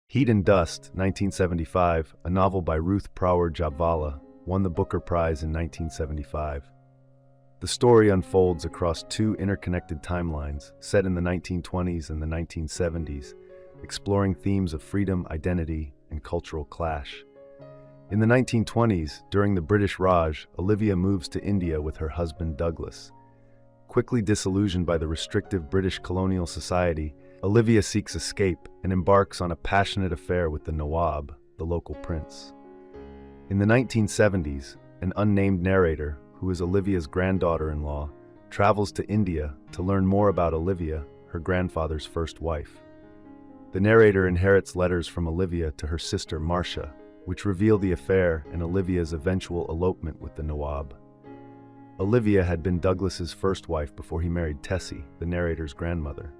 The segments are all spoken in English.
Heat and Dust, 1975, a novel by Ruth Prawer Jhabvala, won the Booker Prize in 1975. The story unfolds across two interconnected timelines, set in the 1920s and the 1970s, exploring themes of freedom, identity, and cultural clash. In the 1920s, during the British Raj, Olivia moves to India with her husband Douglas. Quickly disillusioned by the restrictive British colonial society, Olivia seeks escape and embarks on a passionate affair with the Nawab, the local prince. In the 1970s, an unnamed narrator, who is Olivia's granddaughter-in-law, travels to India to learn more about Olivia, her grandfather's first wife. The narrator inherits letters from Olivia to her sister Marcia, which reveal the affair and Olivia's eventual elopement with the Nawab. Olivia had been Douglas's first wife before he married Tessie, the narrator's grandmother.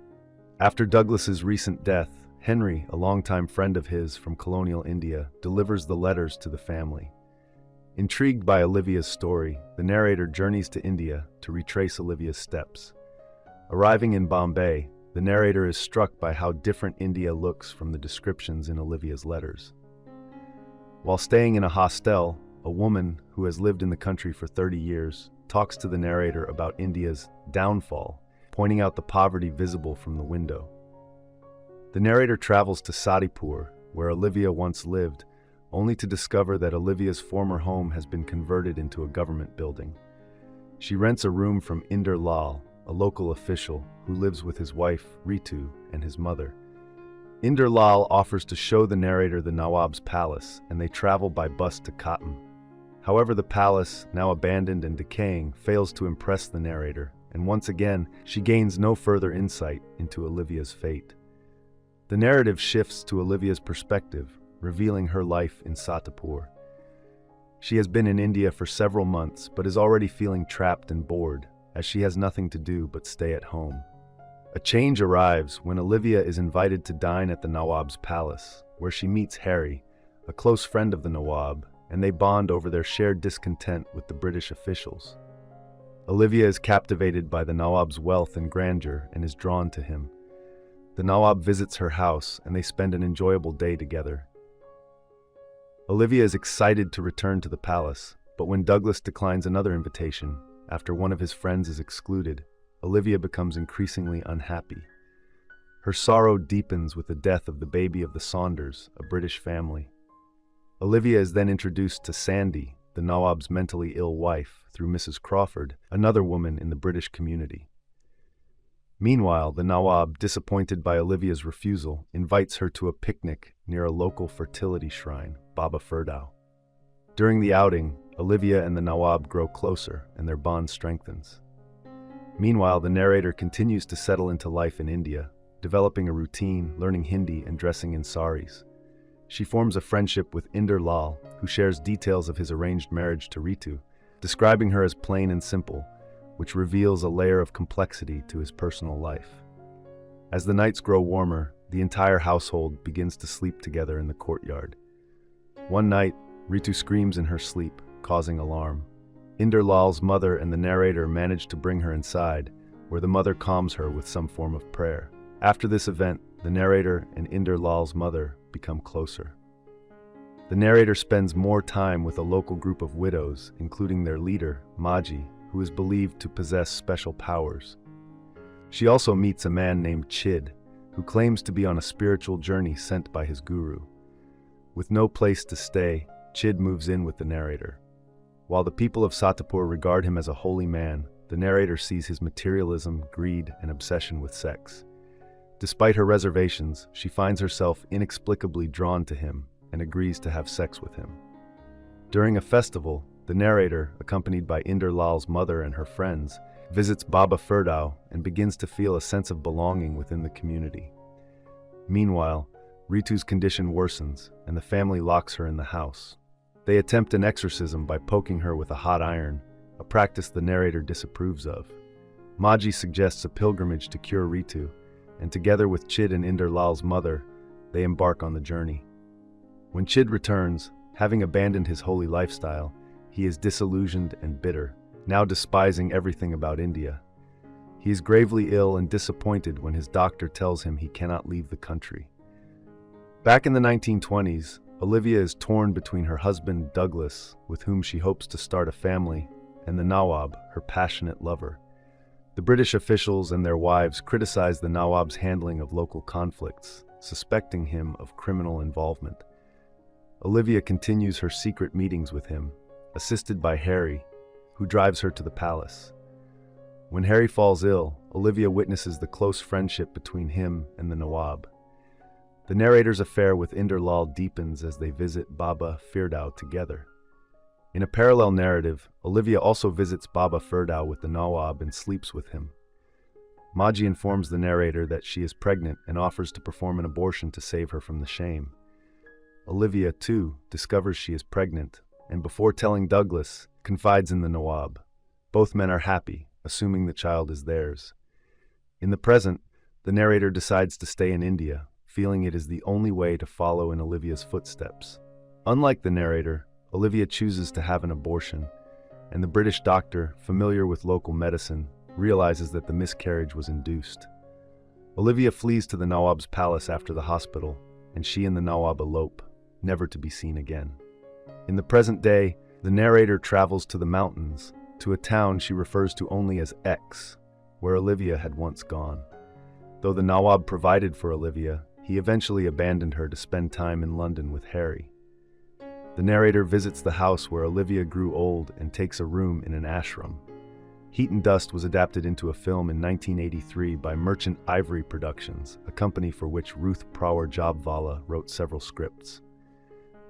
After Douglas's recent death, Henry, a longtime friend of his from colonial India, delivers the letters to the family. Intrigued by Olivia's story, the narrator journeys to India to retrace Olivia's steps. Arriving in Bombay, the narrator is struck by how different India looks from the descriptions in Olivia's letters. While staying in a hostel, a woman who has lived in the country for 30 years talks to the narrator about India's downfall, pointing out the poverty visible from the window. The narrator travels to Sadipur, where Olivia once lived, only to discover that Olivia's former home has been converted into a government building. She rents a room from Inder Lal, a local official who lives with his wife, Ritu, and his mother. Inder Lal offers to show the narrator the Nawab's palace, and they travel by bus to Cotton. However, the palace, now abandoned and decaying, fails to impress the narrator, and once again, she gains no further insight into Olivia's fate. The narrative shifts to Olivia's perspective, revealing her life in Satipur. She has been in India for several months, but is already feeling trapped and bored, as she has nothing to do but stay at home. A change arrives when Olivia is invited to dine at the Nawab's palace, where she meets Harry, a close friend of the Nawab, and they bond over their shared discontent with the British officials. Olivia is captivated by the Nawab's wealth and grandeur and is drawn to him. The Nawab visits her house and they spend an enjoyable day together. Olivia is excited to return to the palace, but when Douglas declines another invitation, after one of his friends is excluded, Olivia becomes increasingly unhappy. Her sorrow deepens with the death of the baby of the Saunders, a British family. Olivia is then introduced to Sandy, the Nawab's mentally ill wife, through Mrs. Crawford, another woman in the British community. Meanwhile, the Nawab, disappointed by Olivia's refusal, invites her to a picnic near a local fertility shrine, Baba Ferdau. During the outing, Olivia and the Nawab grow closer and their bond strengthens. Meanwhile, the narrator continues to settle into life in India, developing a routine, learning Hindi, and dressing in saris. She forms a friendship with Inder Lal, who shares details of his arranged marriage to Ritu, describing her as plain and simple, which reveals a layer of complexity to his personal life. As the nights grow warmer, the entire household begins to sleep together in the courtyard. One night, Ritu screams in her sleep, causing alarm. Inder Lal's mother and the narrator manage to bring her inside, where the mother calms her with some form of prayer. After this event, the narrator and Inder Lal's mother become closer. The narrator spends more time with a local group of widows, including their leader, Maji, who is believed to possess special powers. She also meets a man named Chid, who claims to be on a spiritual journey sent by his guru. With no place to stay, Chid moves in with the narrator. While the people of Satipur regard him as a holy man, the narrator sees his materialism, greed, and obsession with sex. Despite her reservations, she finds herself inexplicably drawn to him and agrees to have sex with him. During a festival, the narrator, accompanied by Inder Lal's mother and her friends, visits Baba Ferdau and begins to feel a sense of belonging within the community. Meanwhile, Ritu's condition worsens and the family locks her in the house. They attempt an exorcism by poking her with a hot iron, a practice the narrator disapproves of. Maji suggests a pilgrimage to cure Ritu, and together with Chid and Inder Lal's mother, they embark on the journey. When Chid returns, having abandoned his holy lifestyle, he is disillusioned and bitter, now despising everything about India. He is gravely ill and disappointed when his doctor tells him he cannot leave the country. Back in the 1920s, Olivia is torn between her husband Douglas, with whom she hopes to start a family, and the Nawab, her passionate lover. The British officials and their wives criticize the Nawab's handling of local conflicts, suspecting him of criminal involvement. Olivia continues her secret meetings with him, assisted by Harry, who drives her to the palace. When Harry falls ill, Olivia witnesses the close friendship between him and the Nawab. The narrator's affair with Inderlal deepens as they visit Baba Firdow together. In a parallel narrative, Olivia also visits Baba Firdow with the Nawab and sleeps with him. Maji informs the narrator that she is pregnant and offers to perform an abortion to save her from the shame. Olivia, too, discovers she is pregnant, and before telling Douglas, confides in the Nawab. Both men are happy, assuming the child is theirs. In the present, the narrator decides to stay in India, feeling it is the only way to follow in Olivia's footsteps. Unlike the narrator, Olivia chooses to have an abortion, and the British doctor, familiar with local medicine, realizes that the miscarriage was induced. Olivia flees to the Nawab's palace after the hospital, and she and the Nawab elope, never to be seen again. In the present day, the narrator travels to the mountains, to a town she refers to only as X, where Olivia had once gone. Though the Nawab provided for Olivia, he eventually abandoned her to spend time in London with Harry. The narrator visits the house where Olivia grew old and takes a room in an ashram. Heat and Dust was adapted into a film in 1983 by Merchant Ivory Productions, a company for which Ruth Prawer Jhabvala wrote several scripts.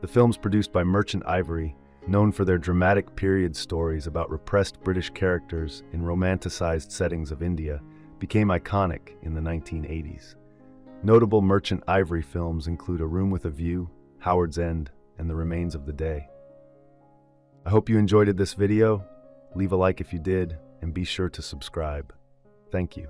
The films produced by Merchant Ivory, known for their dramatic period stories about repressed British characters in romanticized settings of India, became iconic in the 1980s. Notable Merchant Ivory films include A Room with a View, Howard's End, and The Remains of the Day. I hope you enjoyed this video. Leave a like if you did, and be sure to subscribe. Thank you.